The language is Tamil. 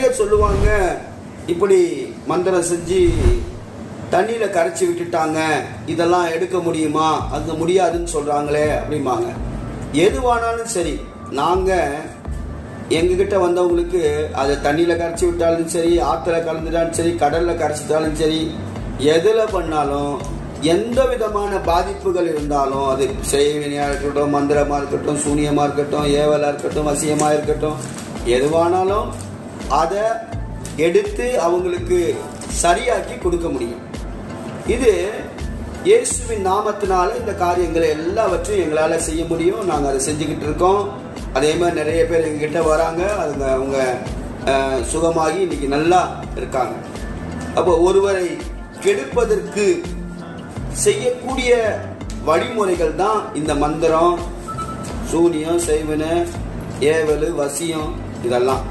அநேகர் சொல்லுவாங்க, இப்படி மந்திரம் செஞ்சு தண்ணியில் கரைச்சி விட்டுட்டாங்க, இதெல்லாம் எடுக்க முடியுமா, அது முடியாதுன்னு சொல்கிறாங்களே அப்படிம்பாங்க. எதுவானாலும் சரி, நாங்கள் எங்ககிட்ட வந்தவங்களுக்கு அதை தண்ணியில் கரைச்சி விட்டாலும் சரி, ஆற்றுல கலந்துட்டாலும் சரி, கடலில் கரைச்சிட்டாலும் சரி, எதில் பண்ணாலும் எந்த விதமான பாதிப்புகள் இருந்தாலும், அது செய்வினையாக இருக்கட்டும், மந்திரமாக இருக்கட்டும், சூனியமாக இருக்கட்டும், ஏவலாக இருக்கட்டும், வசியமாக இருக்கட்டும், எதுவானாலும் அதை எடுத்து அவங்களுக்கு சரியாக்கி கொடுக்க முடியும். இது இயேசுவின் நாமத்தினால இந்த காரியங்களை எல்லாவற்றையும் எங்களால் செய்ய முடியும். நாங்கள் அதை செஞ்சுக்கிட்டு இருக்கோம். அதே மாதிரி நிறைய பேர் எங்ககிட்ட வராங்க, அவங்க சுகமாகி இன்னைக்கு நல்லா இருக்காங்க. அப்போ ஒருவரை கெடுப்பதற்கு செய்யக்கூடிய வழிமுறைகள் தான் இந்த மந்திரம், சூனியம், செய்வன, ஏவல், வசியம், இதெல்லாம்.